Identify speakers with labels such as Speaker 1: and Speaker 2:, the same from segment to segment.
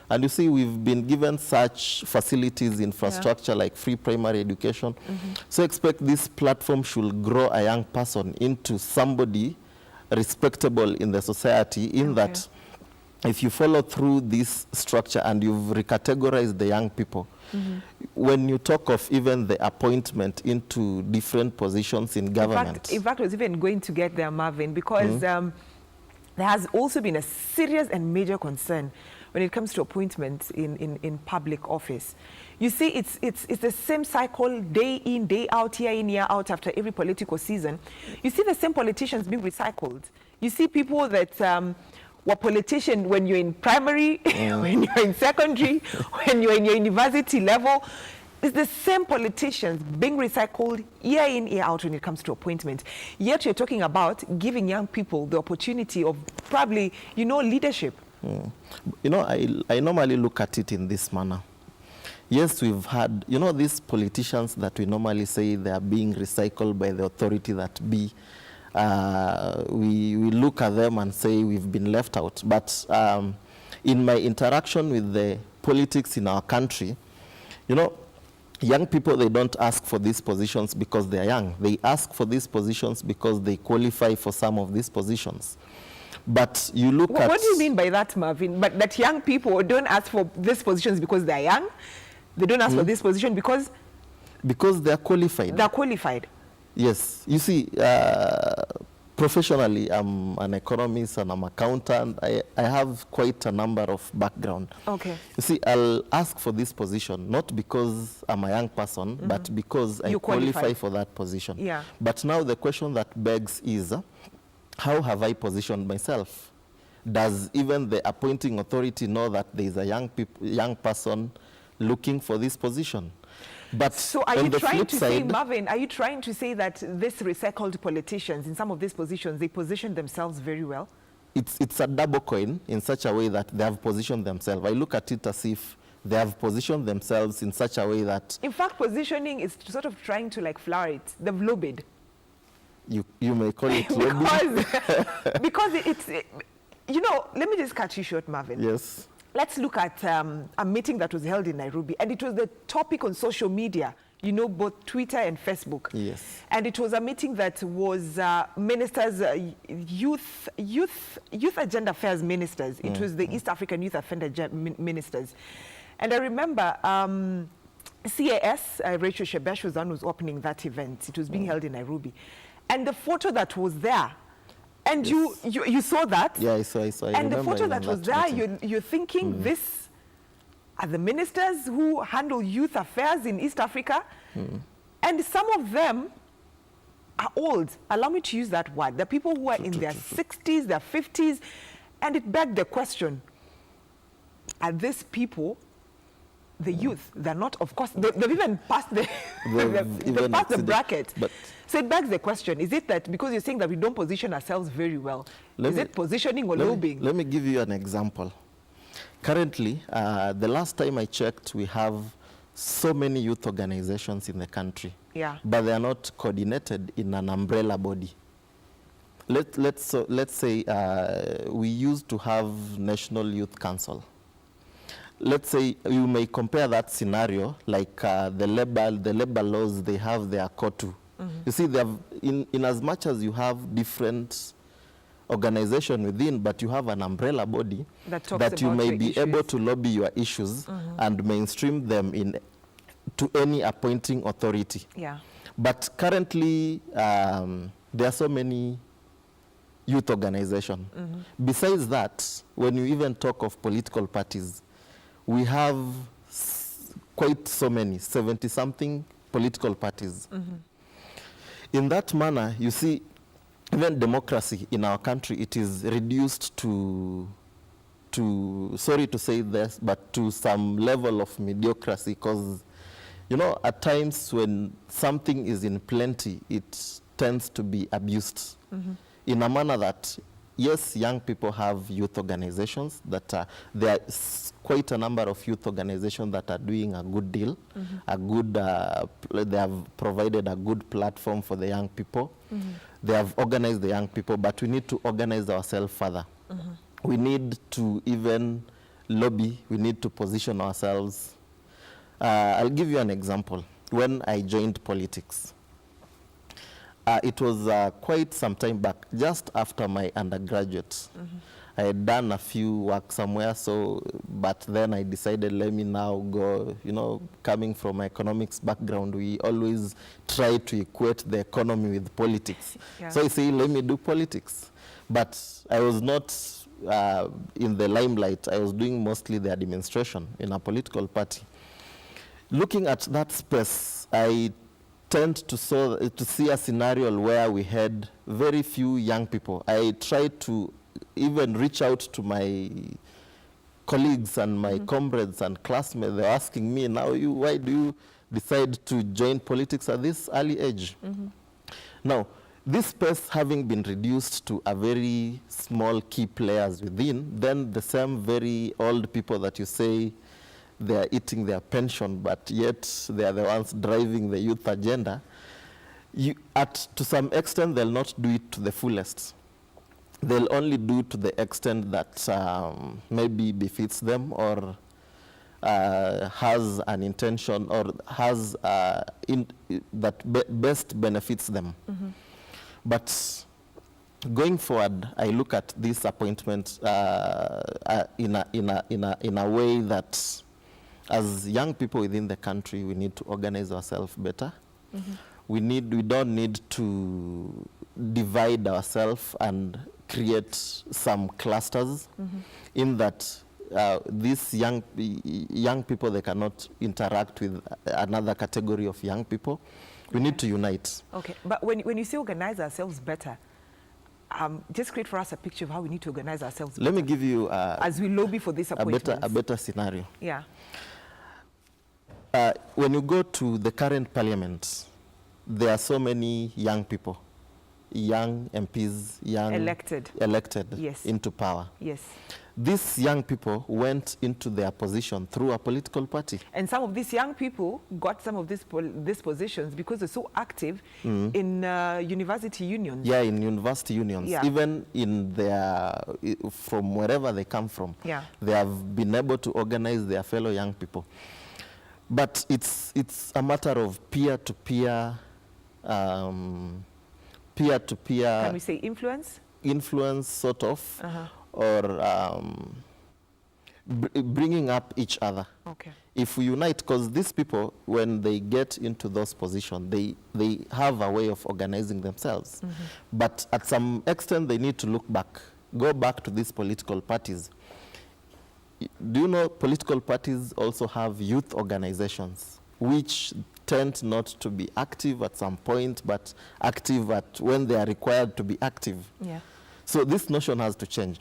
Speaker 1: And you see, we've been given such facilities, infrastructure, like free primary education. So expect this platform should grow a young person into somebody respectable in the society, in that if you follow through this structure and you've recategorized the young people, when you talk of even the appointment into different positions in government.
Speaker 2: In fact, I was even going to get there, Marvin, because there has also been a serious and major concern when it comes to appointments in public office. You see, it's the same cycle, day in, day out, year in, year out, after every political season. You see the same politicians being recycled. You see people that were politicians when you're in primary, when you're in secondary, when you're in your university level. It's the same politicians being recycled year in, year out when it comes to appointments. Yet you're talking about giving young people the opportunity of probably, leadership.
Speaker 1: You know, I normally look at it in this manner. Yes, we've had, these politicians that we normally say they are being recycled by the authority that be. We look at them and say we've been left out. But in my interaction with the politics in our country, young people, they don't ask for these positions because they are young. They ask for these positions because they qualify for some of these positions. But you look at...
Speaker 2: What do you mean by that, Marvin? But that young people don't ask for these positions because they're young? They don't ask for this position because...
Speaker 1: Because they're qualified.
Speaker 2: They're qualified.
Speaker 1: Yes. You see, professionally, I'm an economist and I'm an accountant. I have quite a number of background. Okay. You see, I'll ask for this position, not because I'm a young person, but because I qualify for that position. Yeah. But now the question that begs is, how have I positioned myself? Does even the appointing authority know that there is a young person looking for this position? But
Speaker 2: so are you trying to say, Marvin, are you trying to say that these recycled politicians in some of these positions, they position themselves very well?
Speaker 1: It's a double coin in such a way that they have positioned themselves. I look at it as if they have positioned themselves in such a way that...
Speaker 2: In fact, positioning is sort of trying to flower it. They've lobbied.
Speaker 1: You may call it lobbying.
Speaker 2: because it's, let me just cut you short, Marvin.
Speaker 1: Yes.
Speaker 2: Let's look at a meeting that was held in Nairobi, and it was the topic on social media, both Twitter and Facebook.
Speaker 1: Yes.
Speaker 2: And it was a meeting that was ministers, youth agenda affairs ministers. It was the East African youth agenda ministers. And I remember CAS, Rachel Shebesh was the one who was opening that event. It was being held in Nairobi. And the photo that was there, and yes. you saw that?
Speaker 1: Yeah, I saw.
Speaker 2: And the photo that was there, you're thinking this are the ministers who handle youth affairs in East Africa? And some of them are old. Allow me to use that word. The people who are in their 60s, their 50s, and it begged the question, are these people the youth? They're not, of course, they've even passed the, they've passed the bracket. But so it begs the question, is it that because you're saying that we don't position ourselves very well, is it positioning or lobbying?
Speaker 1: Let me give you an example. Currently, the last time I checked, we have so many youth organizations in the country, but they are not coordinated in an umbrella body. Let's say we used to have National Youth Council. Let's say you may compare that scenario like the labor laws, they have their COTU. You see, they have, in as much as you have different organization within, but you have an umbrella body that you may be able to lobby your issues and mainstream them to any appointing authority. Yeah. But currently, there are so many youth organizations. Besides that, when you even talk of political parties, we have quite so many, 70-something political parties. In that manner, you see, even democracy in our country, it is reduced to sorry to say this, but to some level of mediocrity, because, at times when something is in plenty, it tends to be abused in a manner that, yes, young people have youth organizations that there are quite a number of youth organizations that are doing a good deal, they have provided a good platform for the young people. They have organized the young people, but we need to organize ourselves further. We need to even lobby, we need to position ourselves. I'll give you an example. When I joined politics, it was quite some time back, just after my undergraduate. I had done a few work somewhere, but then I decided, let me now go, coming from my economics background, we always try to equate the economy with politics. Yeah. So I say, let me do politics. But I was not in the limelight. I was doing mostly the administration in a political party. Looking at that space, I tend to see a scenario where we had very few young people. I tried to even reach out to my colleagues and my comrades and classmates. They're asking me, now why do you decide to join politics at this early age? Now, this space having been reduced to a very small key players within, then the same very old people that you say they are eating their pension, but yet they are the ones driving the youth agenda, to some extent, they'll not do it to the fullest. They'll only do to the extent that maybe befits them or has an intention or has that best benefits them. But going forward, I look at this appointment in a way that as young people within the country, we need to organize ourselves better. We don't need to divide ourselves and create some clusters in that these young people, they cannot interact with another category of young people. We need to unite. Okay,
Speaker 2: but when you say organize ourselves better, just create for us a picture of how we need to organize ourselves better.
Speaker 1: Let me give you
Speaker 2: as we lobby for this appointment.
Speaker 1: A better scenario.
Speaker 2: Yeah.
Speaker 1: When you go to the current parliament, there are so many young people, young MPs, elected yes. into power.
Speaker 2: Yes.
Speaker 1: These young people went into their position through a political party.
Speaker 2: And some of these young people got some of these positions because they're so active in university unions.
Speaker 1: Yeah, in university unions. Yeah. Even in from wherever they come from.
Speaker 2: Yeah.
Speaker 1: They have been able to organize their fellow young people. But it's a matter of peer-to-peer,
Speaker 2: Can we say influence?
Speaker 1: Influence, sort of, or bringing up each other.
Speaker 2: Okay.
Speaker 1: If we unite, because these people, when they get into those positions, they have a way of organizing themselves. But at some extent, they need to look back, go back to these political parties. Do you know political parties also have youth organizations, which tend not to be active at some point, but active when they are required to be active.
Speaker 2: Yeah.
Speaker 1: So this notion has to change.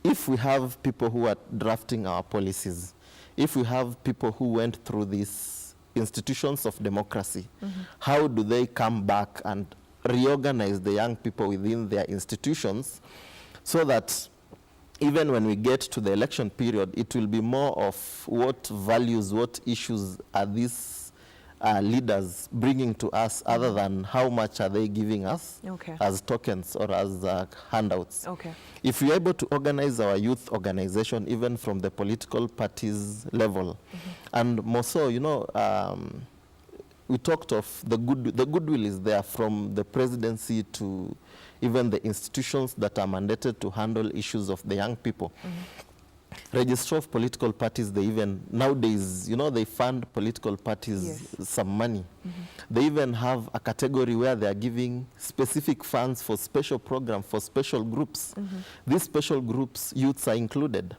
Speaker 1: If we have people who are drafting our policies, if we have people who went through these institutions of democracy, how do they come back and reorganize the young people within their institutions so that even when we get to the election period, it will be more of what values, what issues are these leaders bringing to us other than how much are they giving us as tokens or as handouts.
Speaker 2: Okay.
Speaker 1: If we're able to organize our youth organization, even from the political parties level, and more so, we talked of the goodwill is there from the presidency to even the institutions that are mandated to handle issues of the young people. Registrar of political parties, they even, nowadays, they fund political parties some money. They even have a category where they are giving specific funds for special programs, for special groups. These special groups, youths are included.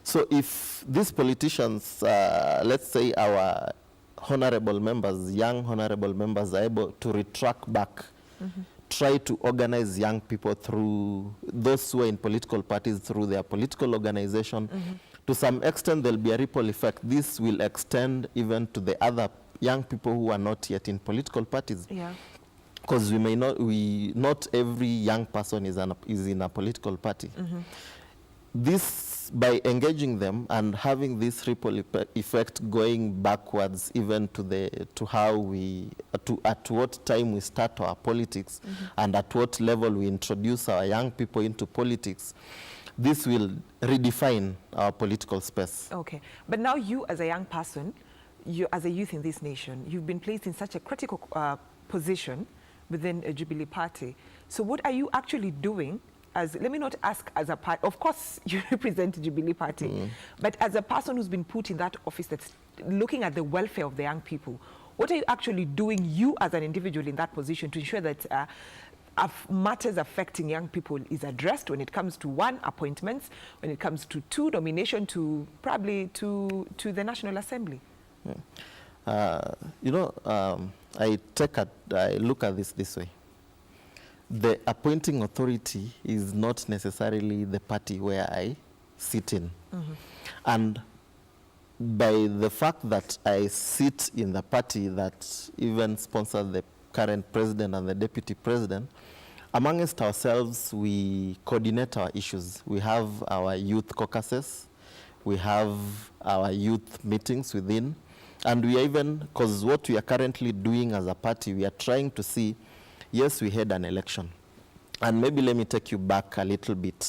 Speaker 1: So if these politicians, let's say our honorable members, young honorable members are able to retract back, try to organize young people through those who are in political parties through their political organization. To some extent, there'll be a ripple effect. This will extend even to the other young people who are not yet in political parties.
Speaker 2: Yeah.
Speaker 1: Because not every young person is in a political party. This, by engaging them and having this ripple effect going backwards even at what time we start our politics and at what level we introduce our young people into politics, this will redefine our political space.
Speaker 2: Okay. But now you, as a young person, you as a youth in this nation, you've been placed in such a critical position within a Jubilee party. So what are you actually doing as, let me not ask as a party, of course you represent the Jubilee party, but as a person who's been put in that office that's looking at the welfare of the young people, what are you actually doing, you as an individual in that position, to ensure that matters affecting young people is addressed when it comes to, one, appointments, when it comes to, two, nomination to probably to the National Assembly?
Speaker 1: You know, I look at this way. The appointing authority is not necessarily the party where I sit in. And by the fact that I sit in the party that even sponsors the current president and the deputy president, amongst ourselves, we coordinate our issues. We have our youth caucuses, we have our youth meetings within, and we are even, because what we are currently doing as a party, we are trying to see, yes, we had an election. And maybe let me take you back a little bit.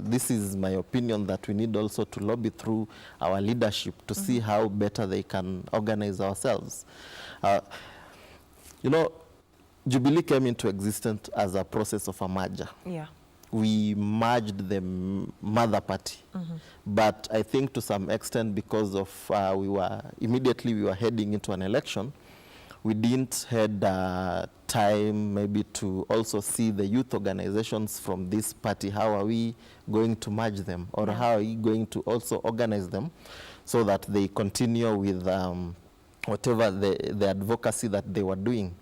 Speaker 1: This is my opinion that we need also to lobby through our leadership to see how better they can organize ourselves. You know, Jubilee came into existence as a process of a merger. Yeah. We merged the mother party. But I think to some extent, because of we were heading into an election, we didn't had time maybe to also see the youth organizations from this party. How are we going to merge them, or how are we going to also organize them so that they continue with whatever the advocacy that they were doing,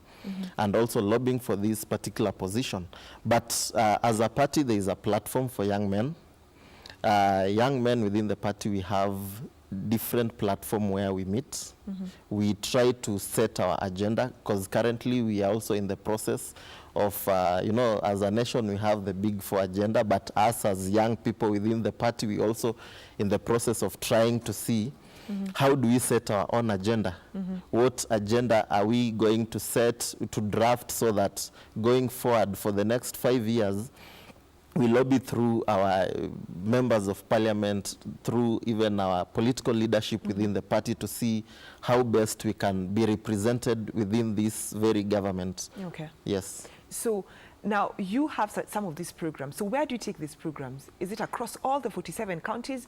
Speaker 1: and also lobbying for this particular position. But as a party, there is a platform for young men. Young men within the party, we have different platform where we meet. We try to set our agenda, because currently we are also in the process of, you know, as a nation we have the Big Four agenda, but us as young people within the party, we also in the process of trying to see how do we set our own agenda? What agenda are we going to set, to draft, so that going forward for the next 5 years, we lobby through our members of parliament, through even our political leadership within the party, to see how best we can be represented within this very government. Okay. Yes.
Speaker 2: So now you have some of these programs. So where do you take these programs? Is it across all the 47 counties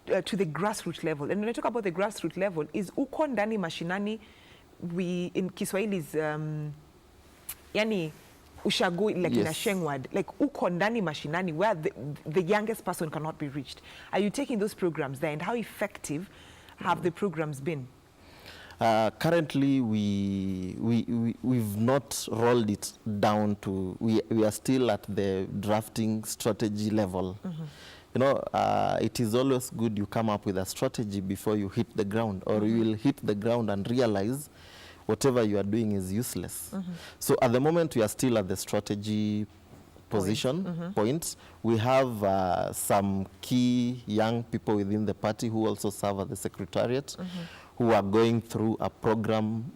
Speaker 2: to the grassroots level? And when I talk about the grassroots level, is uko ndani mashinani, we in Kiswahili's yani ushago, like in a Sheng word, like uko ndani mashinani, where the youngest person cannot be reached. Are you taking those programs there, and how effective have the programs been?
Speaker 1: Currently, we've not rolled it down to, we are still at the drafting strategy level. You know, it is always good you come up with a strategy before you hit the ground, or you will hit the ground and realize whatever you are doing is useless. So at the moment, we are still at the strategy position points. We have some key young people within the party who also serve at the secretariat, who are going through a program.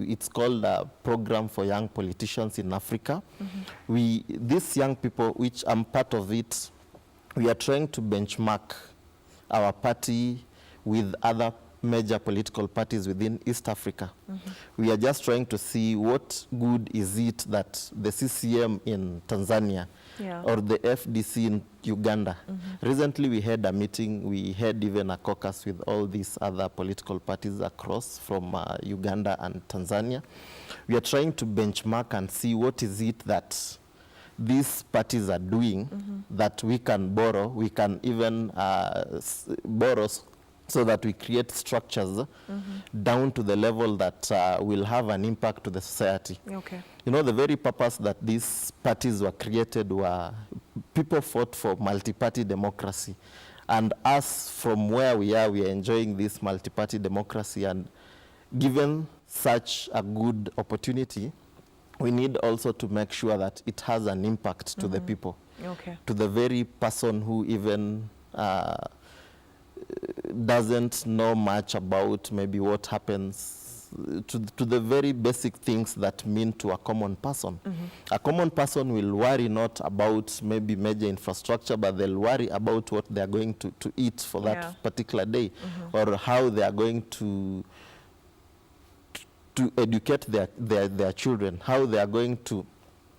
Speaker 1: It's called a Program for Young Politicians in Africa. These young people, which I'm part of it, we are trying to benchmark our party with other major political parties within East Africa. We are just trying to see what good is it that the CCM in Tanzania or the FDC in Uganda. Recently we had a meeting, we had even a caucus with all these other political parties across from Uganda and Tanzania. We are trying to benchmark and see what is it that these parties are doing that we can borrow. We can even borrow, so that we create structures down to the level that will have an impact to the society. Okay. You know, the very purpose that these parties were created were people fought for multi-party democracy. And us, from where we are enjoying this multi-party democracy, and given such a good opportunity, we need also to make sure that it has an impact to the people, to the very person who even doesn't know much about maybe what happens to the very basic things that mean to a common person. A common person will worry not about maybe major infrastructure, but they'll worry about what they're going to eat for that particular day, or how they are going to educate their children, how they are going to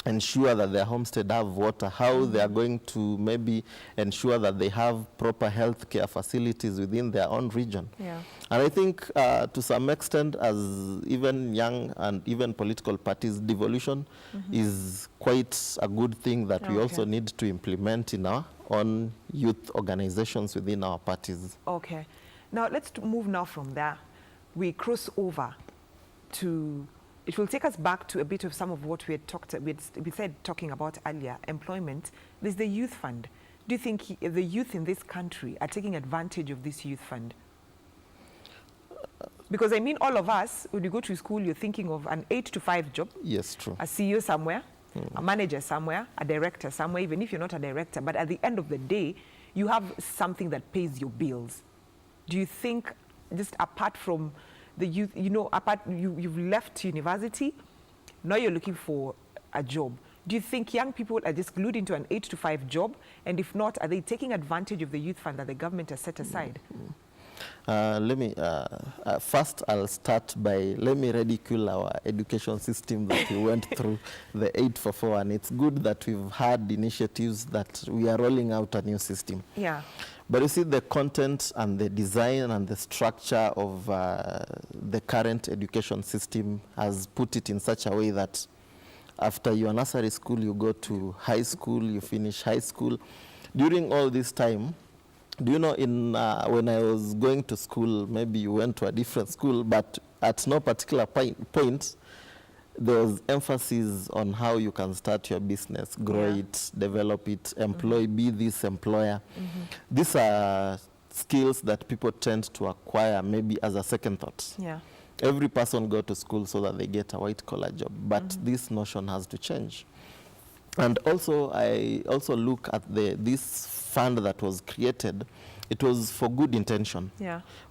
Speaker 1: ensure that their homestead have water, how they are going to maybe ensure that they have proper health care facilities within their own region. And I think to some extent, as even young and even political parties, devolution is quite a good thing that we also need to implement in our own youth organizations within our parties.
Speaker 2: Okay. Now let's move now from there. We cross over to, it will take us back to a bit of some of what we had talking about earlier, employment. There's the youth fund. Do you think the youth in this country are taking advantage of this youth fund? Because I mean, all of us, when you go to school, you're thinking of an 8 to 5 job.
Speaker 1: Yes, true.
Speaker 2: A CEO somewhere, a manager somewhere, a director somewhere, even if you're not a director. But at the end of the day, you have something that pays your bills. Do you think, just apart from the youth, you know, you've left university, now you're looking for a job. Do you think young people are just glued into an 8 to 5 job? And if not, are they taking advantage of the youth fund that the government has set aside?
Speaker 1: First I'll start by, let me ridicule our education system that we went through, the 844, and it's good that we've had initiatives that we are rolling out a new system. But you see, the content and the design and the structure of the current education system has put it in such a way that after your nursery school, you go to high school, you finish high school. During all this time, do you know, when I was going to school, maybe you went to a different school, but at no particular point, there was emphasis on how you can start your business, grow it, develop it, employ, be this employer. These are skills that people tend to acquire maybe as a second thought. Every person go to school so that they get a white-collar job, but this notion has to change. And also, I also look at this fund that was created. It was for good intention,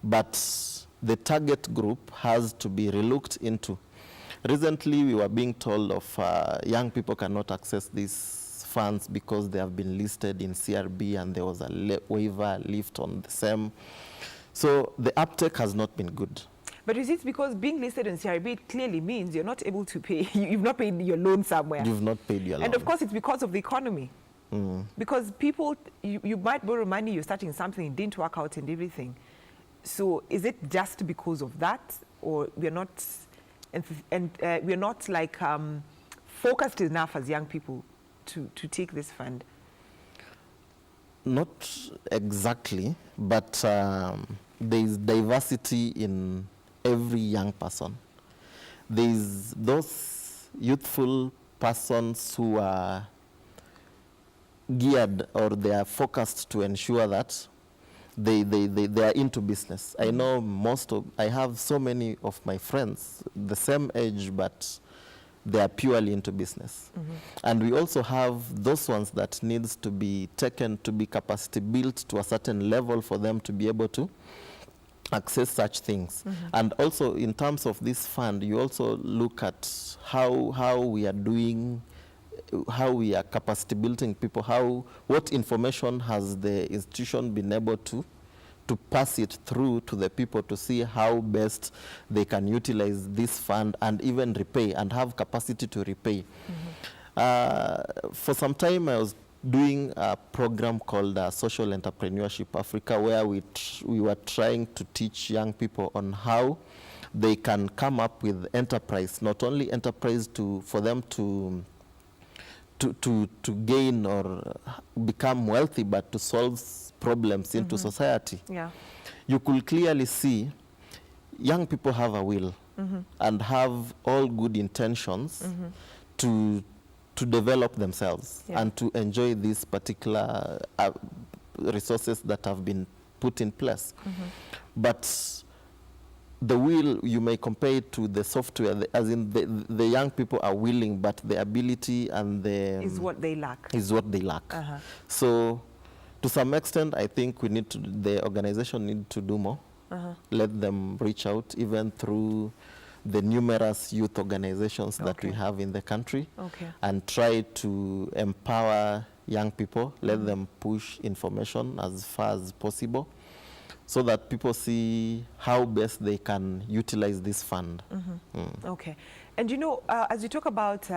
Speaker 1: but the target group has to be relooked into. Recently, we were being told of young people cannot access these funds because they have been listed in CRB and there was a waiver lift on the same. So the uptake has not been good.
Speaker 2: But is it because being listed in CRB, it clearly means you're not able to pay, you've not paid your loan somewhere.
Speaker 1: You've not paid your loan.
Speaker 2: And of course, it's because of the economy. Because people, you might borrow money, you're starting something, it didn't work out and everything. So is it just because of that? Or we're not, we're not like focused enough as young people to take this fund?
Speaker 1: Not exactly, but there is diversity in every young person. There's those youthful persons who are geared or they are focused to ensure that they are into business. I know I have so many of my friends the same age, but they are purely into business. And we also have those ones that needs to be taken to be capacity built to a certain level for them to be able to access such things. And also in terms of this fund, you also look at how we are doing, how we are capacity building people, what information has the institution been able to pass it through to the people to see how best they can utilize this fund and even repay and have capacity to repay. For some time I was doing a program called Social Entrepreneurship Africa, where we were trying to teach young people on how they can come up with enterprise, not only enterprise for them to gain or become wealthy, but to solve problems into society. You could clearly see young people have a will and have all good intentions to develop themselves and to enjoy these particular resources that have been put in place. But the will, you may compare it to the software, as in the young people are willing, but the ability and the...
Speaker 2: is what they lack.
Speaker 1: Is what they lack. So to some extent, I think the organization need to do more. Let them reach out, even through the numerous youth organizations that we have in the country, and try to empower young people, let them push information as far as possible, so that people see how best they can utilize this fund.
Speaker 2: Okay. And you know, as you talk about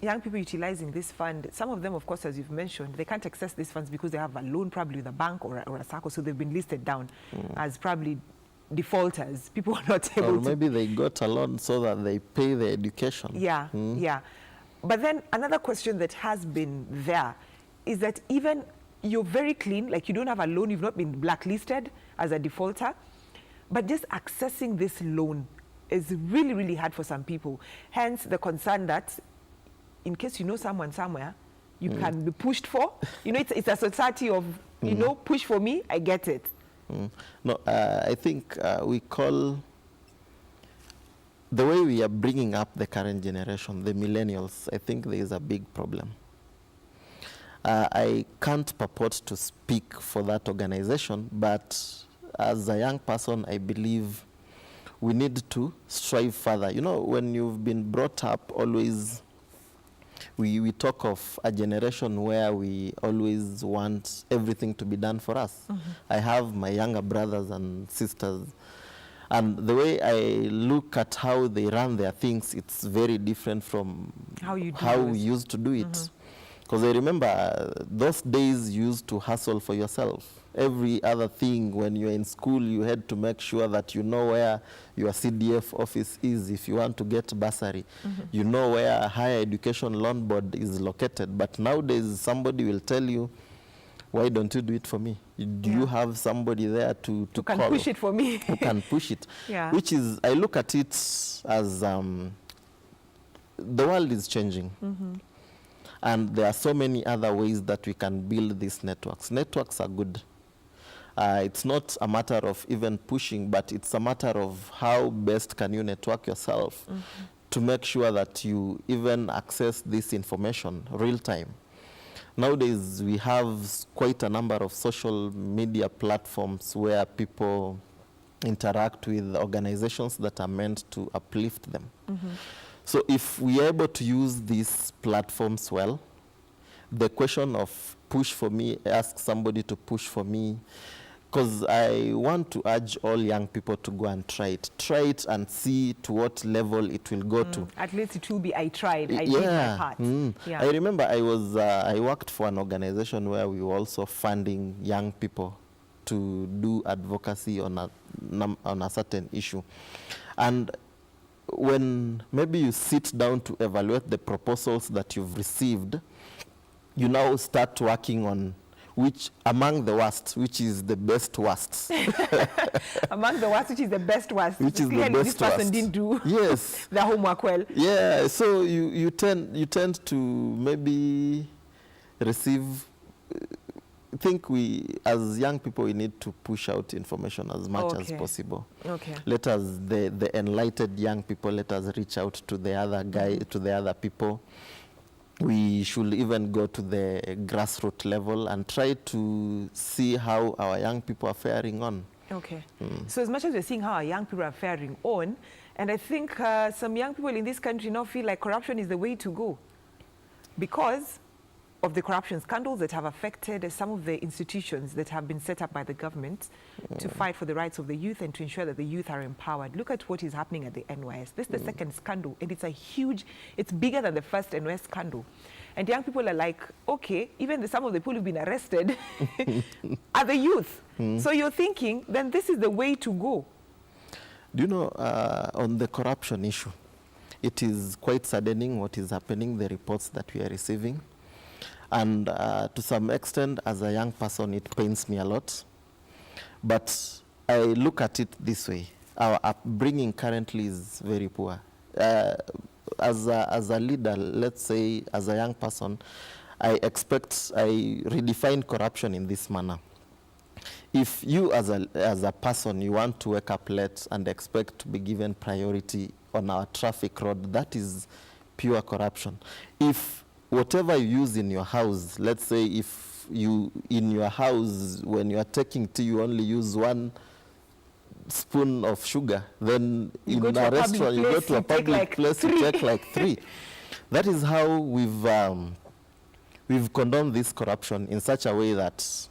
Speaker 2: young people utilizing this fund, some of them, of course, as you've mentioned, they can't access these funds because they have a loan probably with a bank or a SACCO, so they've been listed down as probably defaulters. People are not able to.
Speaker 1: Or maybe they got a loan so that they pay their education.
Speaker 2: Yeah, yeah. But then another question that has been there is that even you're very clean, like you don't have a loan, you've not been blacklisted as a defaulter, but just accessing this loan is really, really hard for some people. Hence the concern that in case you know someone somewhere, you can be pushed for. You know, it's a society of, you know, push for me, I get it.
Speaker 1: No, I think we call, the way we are bringing up the current generation, the millennials, I think there is a big problem. I can't purport to speak for that organization, but as a young person, I believe we need to strive further. You know, when you've been brought up, always we talk of a generation where we always want everything to be done for us. I have my younger brothers and sisters, and the way I look at how they run their things, it's very different from how we used to do it. Because I remember those days you used to hustle for yourself. Every other thing, when you're in school, you had to make sure that you know where your CDF office is if you want to get bursary. You know where a higher education loan board is located. But nowadays, somebody will tell you, why don't you do it for me? Do you have somebody there to
Speaker 2: who can
Speaker 1: call?
Speaker 2: Push it for me.
Speaker 1: Who can push it. Which is, I look at it as the world is changing. And there are so many other ways that we can build these networks. Networks are good. It's not a matter of even pushing, but it's a matter of how best can you network yourself to make sure that you even access this information real time. Nowadays, we have quite a number of social media platforms where people interact with organizations that are meant to uplift them. So if we are able to use these platforms well, the question of push for me, ask somebody to push for me, because I want to urge all young people to go and try it. Try it and see to what level it will go to. At
Speaker 2: least it will be, I tried, I did my part.
Speaker 1: I remember I worked for an organization where we were also funding young people to do advocacy on a certain issue. And when maybe you sit down to evaluate the proposals that you've received, you now start working on which among the worst, which is the best worst.
Speaker 2: Among the worst, which is the best worst.
Speaker 1: Which is the best
Speaker 2: this person
Speaker 1: worst.
Speaker 2: Didn't do the homework well.
Speaker 1: Yeah, so you tend to maybe receive. I think we, as young people, we need to push out information as much as possible. Let us, the enlightened young people, let us reach out to the other to the other people. We should even go to the grassroots level and try to see how our young people are faring on.
Speaker 2: So as much as we're seeing how our young people are faring on, and I think some young people in this country now feel like corruption is the way to go because of the corruption scandals that have affected some of the institutions that have been set up by the government to fight for the rights of the youth and to ensure that the youth are empowered. Look at what is happening at the NYS. This is the second scandal, and it's it's bigger than the first NYS scandal. And young people are like, okay, even some of the people who've been arrested are the youth. So you're thinking, then this is the way to go.
Speaker 1: Do you know, on the corruption issue, it is quite saddening what is happening, the reports that we are receiving. And to some extent, as a young person, it pains me a lot. But I look at it this way. Our upbringing currently is very poor. As a leader, let's say, as a young person, I redefine corruption in this manner. If you, as a person, you want to wake up late and expect to be given priority on our traffic road, that is pure corruption. If whatever you use in your house, let's say if you, in your house, when you are taking tea, you only use one spoon of sugar, then in a restaurant you go to a public place, you take like 3. That is how we've condoned this corruption in such a way that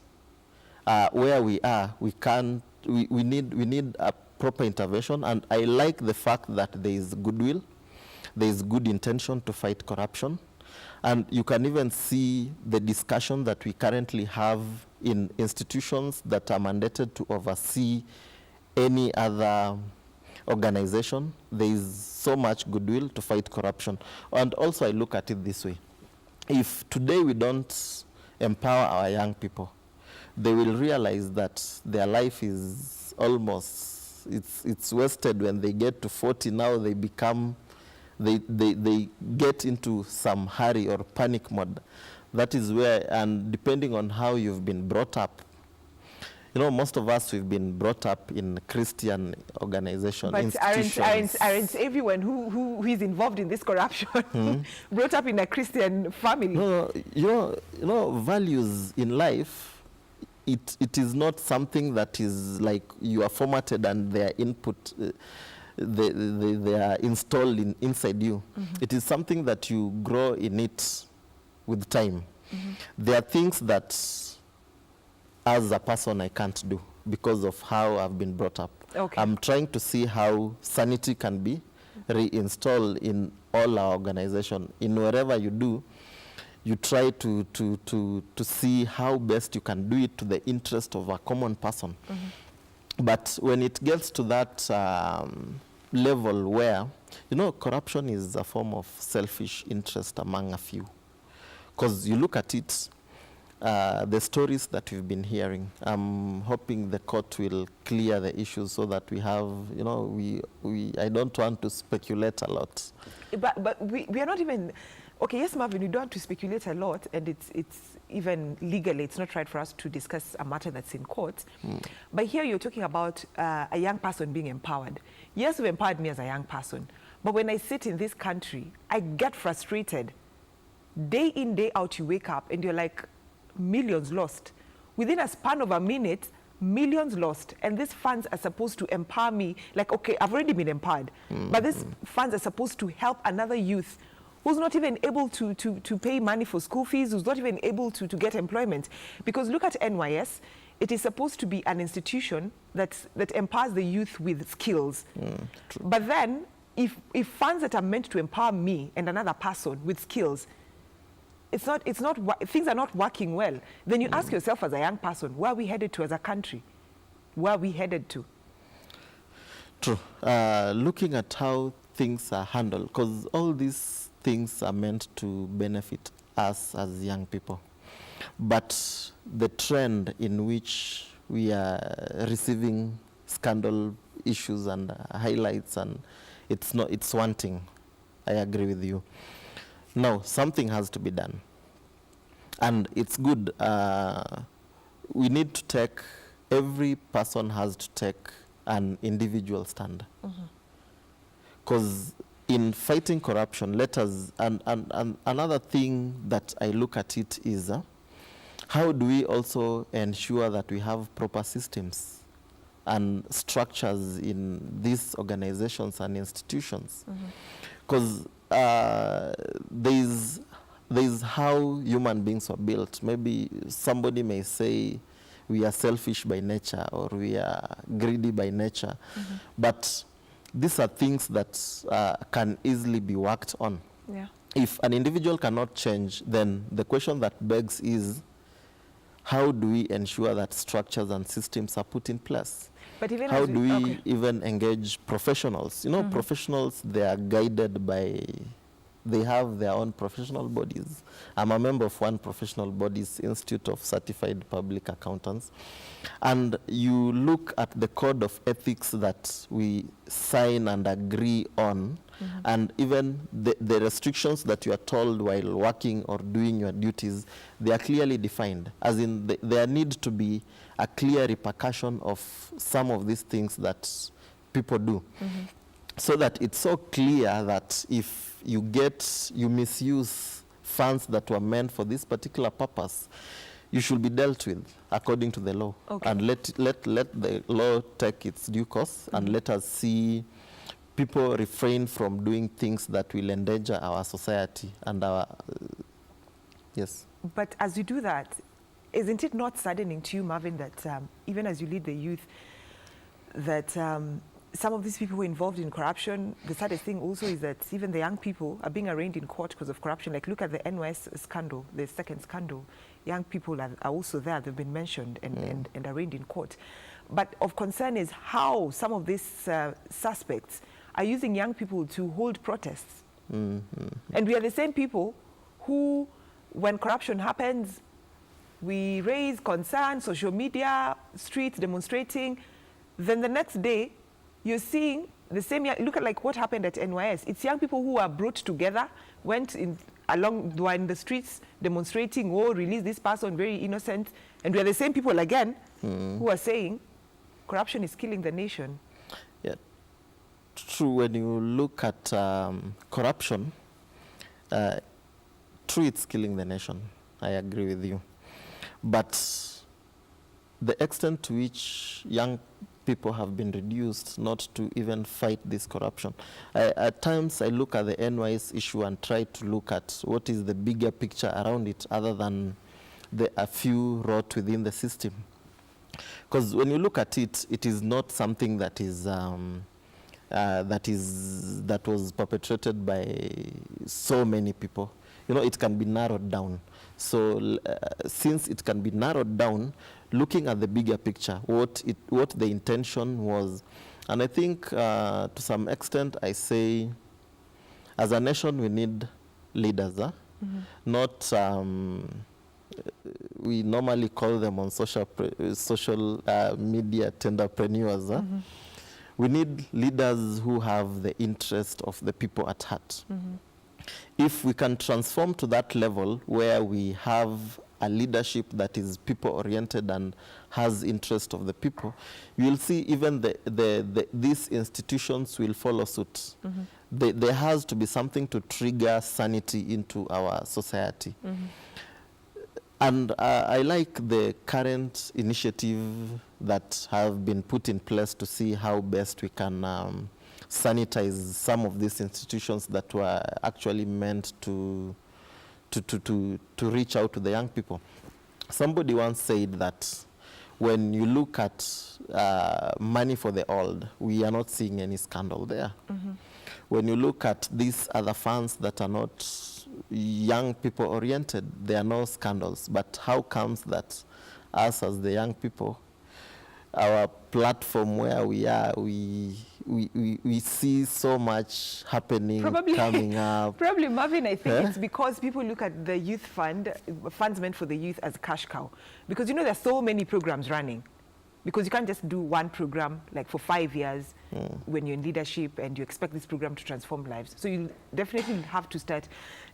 Speaker 1: where we are, we need a proper intervention. And I like the fact that there is goodwill, there is good intention to fight corruption. And you can even see the discussion that we currently have in institutions that are mandated to oversee any other organization. There is so much goodwill to fight corruption. And also I look at it this way. If today we don't empower our young people, they will realize that their life is almost, it's wasted when they get to 40. Now they become, they get into some hurry or panic mode. That is where, and depending on how you've been brought up, you know, most of us, we've been brought up in Christian organizations, institutions.
Speaker 2: But aren't everyone who is involved in this corruption brought up in a Christian family?
Speaker 1: No, you know, values in life, it is not something that is like you are formatted and they are input, they are installed inside you. It is something that you grow in it with time. There are things that as a person I can't do because of how I've been brought up. Okay. I'm trying to see how sanity can be reinstalled in all our organization. In wherever you do, you try to see how best you can do it to the interest of a common person. But when it gets to that level where, you know, corruption is a form of selfish interest among a few. Because you look at it, the stories that we've been hearing, I'm hoping the court will clear the issues so that we have, you know, I don't want to speculate a lot.
Speaker 2: But we are not even, okay, yes, Marvin, we don't want to speculate a lot, and it's even legally, it's not right for us to discuss a matter that's in court. But here you're talking about a young person being empowered. Yes, you've empowered me as a young person, but when I sit in this country, I get frustrated. Day in, day out, you wake up and you're like, millions lost. Within a span of a minute, millions lost. And these funds are supposed to empower me. Like, okay, I've already been empowered. But these funds are supposed to help another youth who's not even able to pay money for school fees, who's not even able to get employment. Because look at NYS. It is supposed to be an institution that empowers the youth with skills. But then, if funds that are meant to empower me and another person with skills, things are not working well, then you ask yourself as a young person, where are we headed to as a country? Where are we headed to?
Speaker 1: True. Looking at how things are handled, because all these things are meant to benefit us as young people. But the trend in which we are receiving scandal issues and highlights, and it's wanting. I agree with you. No, something has to be done. And it's good. We need to take, every person has to take an individual stand. Because in fighting corruption, and another thing that I look at it is, how do we also ensure that we have proper systems and structures in these organizations and institutions? Because there's how human beings are built. Maybe somebody may say we are selfish by nature or we are greedy by nature. But these are things that can easily be worked on. If an individual cannot change, then the question that begs is, how do we ensure that structures and systems are put in place?
Speaker 2: But even
Speaker 1: how do we even engage professionals? You know, professionals, they are guided by, they have their own professional bodies. I'm a member of one professional body's Institute of Certified Public Accountants. And you look at the code of ethics that we sign and agree on, and even the restrictions that you are told while working or doing your duties, they are clearly defined. As in, there need to be a clear repercussion of some of these things that people do. So that it's so clear that if you misuse funds that were meant for this particular purpose, you should be dealt with according to the law.
Speaker 2: Okay.
Speaker 1: And let the law take its due course, and let us see people refrain from doing things that will endanger our society and our, yes.
Speaker 2: But as you do that, isn't it not saddening to you, Marvin, that even as you lead the youth, that some of these people who are involved in corruption, the saddest thing also is that even the young people are being arraigned in court because of corruption. Like, look at the NYS scandal, the second scandal. Young people are also there, they've been mentioned and arraigned in court. But of concern is how some of these suspects are using young people to hold protests. And we are the same people who, when corruption happens, we raise concern, social media, streets demonstrating. Then the next day, you're seeing the same, look at like what happened at NYS. It's young people who are brought together, were in the streets demonstrating, oh, release this person, very innocent. And we are the same people again who are saying corruption is killing the nation.
Speaker 1: Yeah, true. When you look at corruption, true, it's killing the nation. I agree with you. But the extent to which young people have been reduced not to even fight this corruption. At times I look at the NYS issue and try to look at what is the bigger picture around it other than a few wrought within the system. Because when you look at it, it is not something that is that was perpetrated by so many people. You know, it can be narrowed down. So since it can be narrowed down, looking at the bigger picture, what the intention was. And I think to some extent I say, as a nation we need leaders, not, we normally call them on social media tenderpreneurs. We need leaders who have the interest of the people at heart. If we can transform to that level where we have a leadership that is people-oriented and has interest of the people, you'll see even these institutions will follow suit. There has to be something to trigger sanity into our society. And I like the current initiative that have been put in place to see how best we can sanitize some of these institutions that were actually meant to reach out to the young people. Somebody once said that when you look at money for the old, we are not seeing any scandal there. When you look at these other funds that are not young people oriented, there are no scandals. But how comes that us as the young people, our platform where we are, we see so much happening, coming up.
Speaker 2: Probably, Marvin, I think it's because people look at the youth funds meant for the youth as a cash cow. Because, you know, there's so many programs running. Because you can't just do one program, like for 5 years, when you're in leadership and you expect this program to transform lives. So you definitely have to start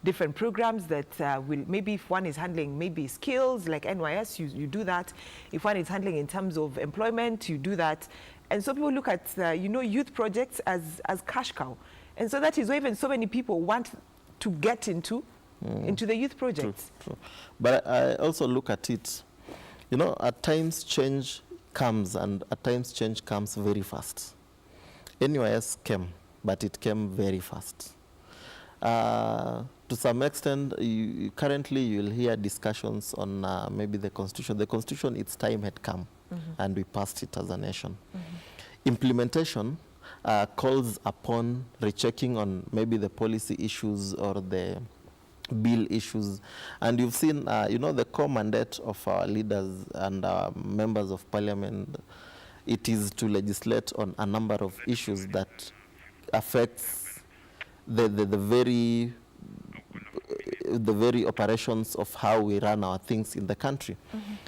Speaker 2: different programs that will, maybe if one is handling maybe skills, like NYS, you do that. If one is handling in terms of employment, you do that. And so people look at, you know, youth projects as cash cow. And so that is why even so many people want to get into the youth projects.
Speaker 1: True. But I also look at it, you know, at times change comes, and at times change comes very fast. NYS came, but it came very fast. To some extent, currently you'll hear discussions on maybe the Constitution. The Constitution, its time had come, and we passed it as a nation. Implementation calls upon rechecking on maybe the policy issues or the bill issues. And you've seen, you know, the core mandate of our leaders and our members of parliament, it is to legislate on a number of issues that affects the very operations of how we run our things in the country.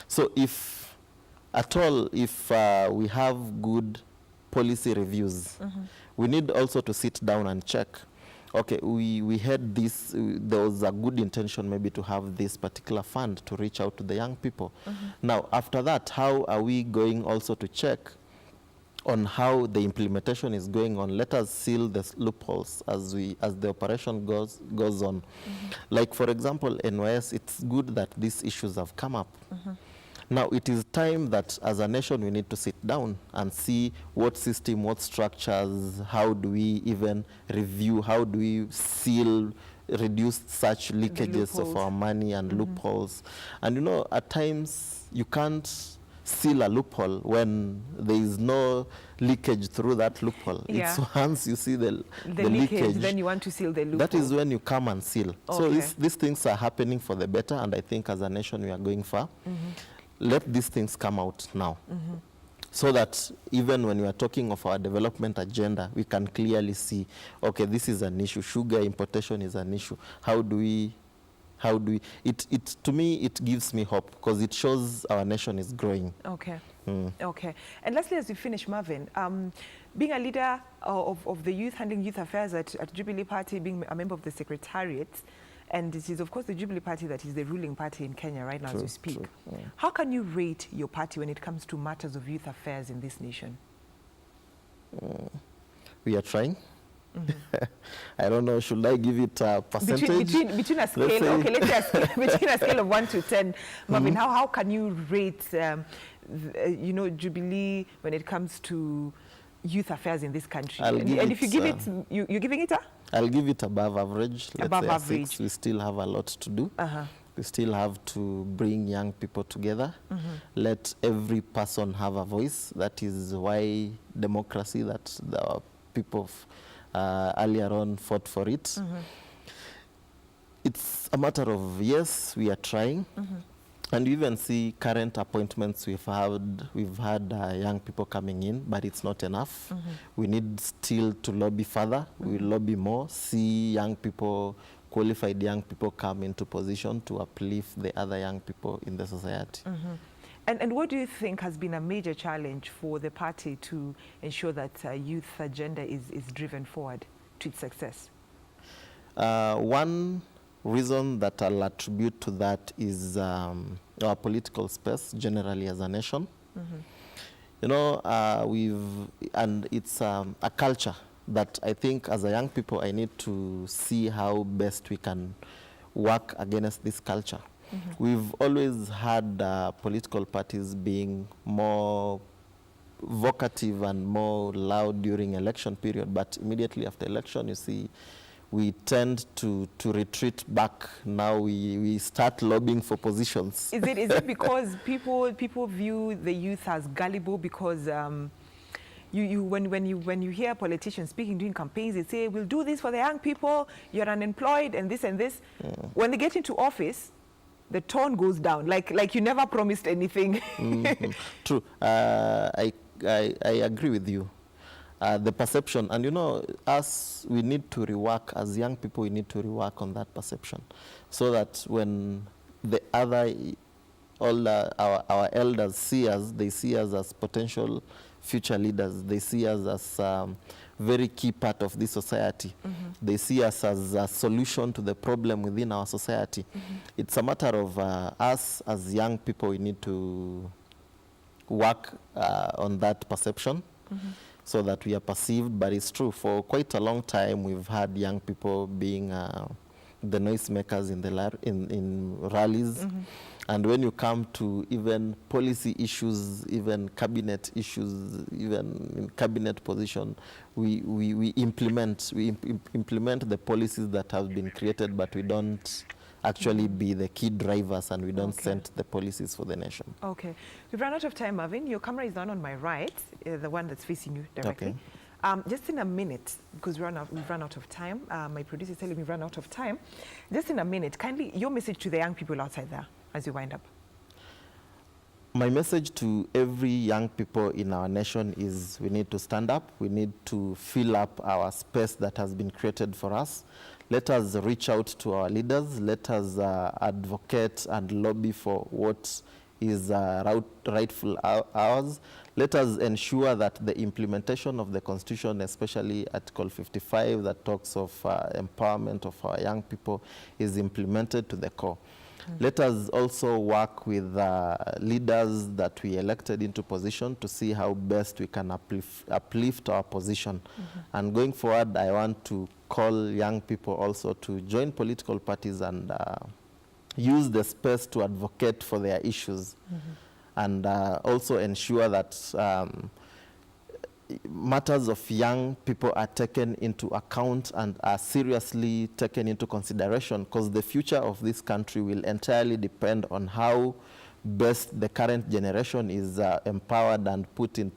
Speaker 1: So if at all, if we have good policy reviews, we need also to sit down and check, okay, we had this, there was a good intention maybe to have this particular fund to reach out to the young people. Now, after that, how are we going also to check on how the implementation is going on. Let us seal the loopholes as the operation goes on. Like, for example, NYS, it's good that these issues have come up. Now, it is time that as a nation we need to sit down and see what system, what structures, how do we even review, how do we seal, reduce such leakages of our money and loopholes. And you know, at times you can't seal a loophole when there is no leakage through that loophole. It's once you see the leakage,
Speaker 2: then you want to seal the loophole.
Speaker 1: That is when you come and seal. So these things are happening for the better, and I think as a nation we are going far. Let these things come out now, so that even when we are talking of our development agenda, we can clearly see, okay, this is an issue. Sugar importation is an issue. How do we, to me, it gives me hope, because it shows our nation is growing.
Speaker 2: Okay. Okay. And lastly, as we finish, Marvin, being a leader of the youth, handling youth affairs at Jubilee Party, being a member of the Secretariat, and it is, of course, the Jubilee Party that is the ruling party in Kenya right now as we speak. How can you rate your party when it comes to matters of youth affairs in this nation?
Speaker 1: We are trying. I don't know, should I give it a percentage?
Speaker 2: Between a scale, okay, let's say between a scale of 1 to 10, Marvin, how can you rate, you know, Jubilee when it comes to youth affairs in this country? And if you give it, you're giving it a?
Speaker 1: I'll give it above average.
Speaker 2: Above
Speaker 1: let's say
Speaker 2: average.
Speaker 1: 6. We still have a lot to do. We still have to bring young people together. Let every person have a voice. That is why democracy, that the people earlier on fought for it. It's a matter of, yes, we are trying. And you even see current appointments we've had young people coming in, but it's not enough. We need still to lobby further. We lobby more, see young people, qualified young people come into position to uplift the other young people in the society.
Speaker 2: And what do you think has been a major challenge for the party to ensure that youth agenda is driven forward to its success?
Speaker 1: One reason that I'll attribute to that is our political space generally as a nation. You know, and it's a culture that I think as a young people I need to see how best we can work against this culture. We've always had political parties being more vocative and more loud during election period, but immediately after election, you see, we tend to retreat back. Now we start lobbying for positions.
Speaker 2: Is it because people view the youth as gullible? Because when you hear politicians speaking during campaigns, they say, we'll do this for the young people, you're unemployed, and this and this. When they get into office, the tone goes down, like you never promised anything.
Speaker 1: True. I agree with you. The perception, and you know, us, we need to rework, as young people, we need to rework on that perception, so that when the other, our elders see us, they see us as potential future leaders. They see us as very key part of this society. They see us as a solution to the problem within our society. It's a matter of us as young people, we need to work on that perception. So that we are perceived. But it's true, for quite a long time we've had young people being the noisemakers in rallies. And when you come to even policy issues, even cabinet issues, even in cabinet position, we implement the policies that have been created, but we don't actually be the key drivers, and we don't set the policies for the nation. Okay.
Speaker 2: We've run out of time, Marvin. Your camera is down on my right, the one that's facing you directly. Just in a minute, because we've run out of time. My producer is telling me we've run out of time. Just in a minute, kindly, your message to the young people outside there as you wind up.
Speaker 1: My message to every young people in our nation is we need to stand up. We need to fill up our space that has been created for us. Let us reach out to our leaders. Let us advocate and lobby for what is rightful ours. Let us ensure that the implementation of the Constitution, especially Article 55 that talks of empowerment of our young people, is implemented to the core. Let us also work with leaders that we elected into position to see how best we can uplift our position. And going forward, I want to call young people also to join political parties and use the space to advocate for their issues, and also ensure that matters of young people are taken into account and are seriously taken into consideration, because the future of this country will entirely depend on how best the current generation is empowered and put in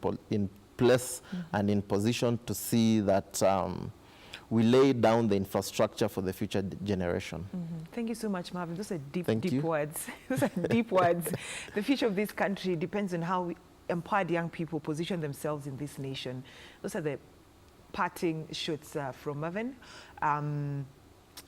Speaker 1: place and in position to see that we lay down the infrastructure for the future generation.
Speaker 2: Thank you so much, Marvin. Those are deep words. Those are deep words. The future of this country depends on how empowered young people position themselves in this nation. Those are the parting shots from Marvin,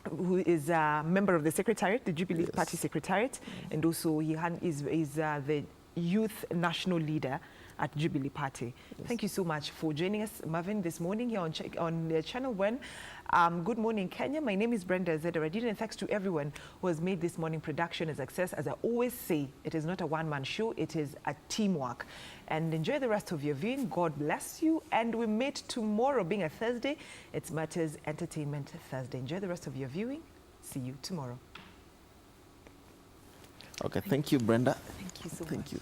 Speaker 2: who is a member of the Secretariat, the Jubilee Party Secretariat, and also he is the Youth National Leader at Jubilee Party. Thank you so much for joining us, Marvin, this morning here on Channel 1. Good morning, Kenya. My name is Brenda Czenda, and thanks to everyone who has made this morning production a success. As I always say, it is not a one-man show, it is a teamwork. And enjoy the rest of your viewing. God bless you. And we meet tomorrow, being a Thursday. It's Matters Entertainment Thursday. Enjoy the rest of your viewing. See you tomorrow.
Speaker 1: Okay, thank you, Brenda.
Speaker 2: Thank you so much.
Speaker 1: Thank you.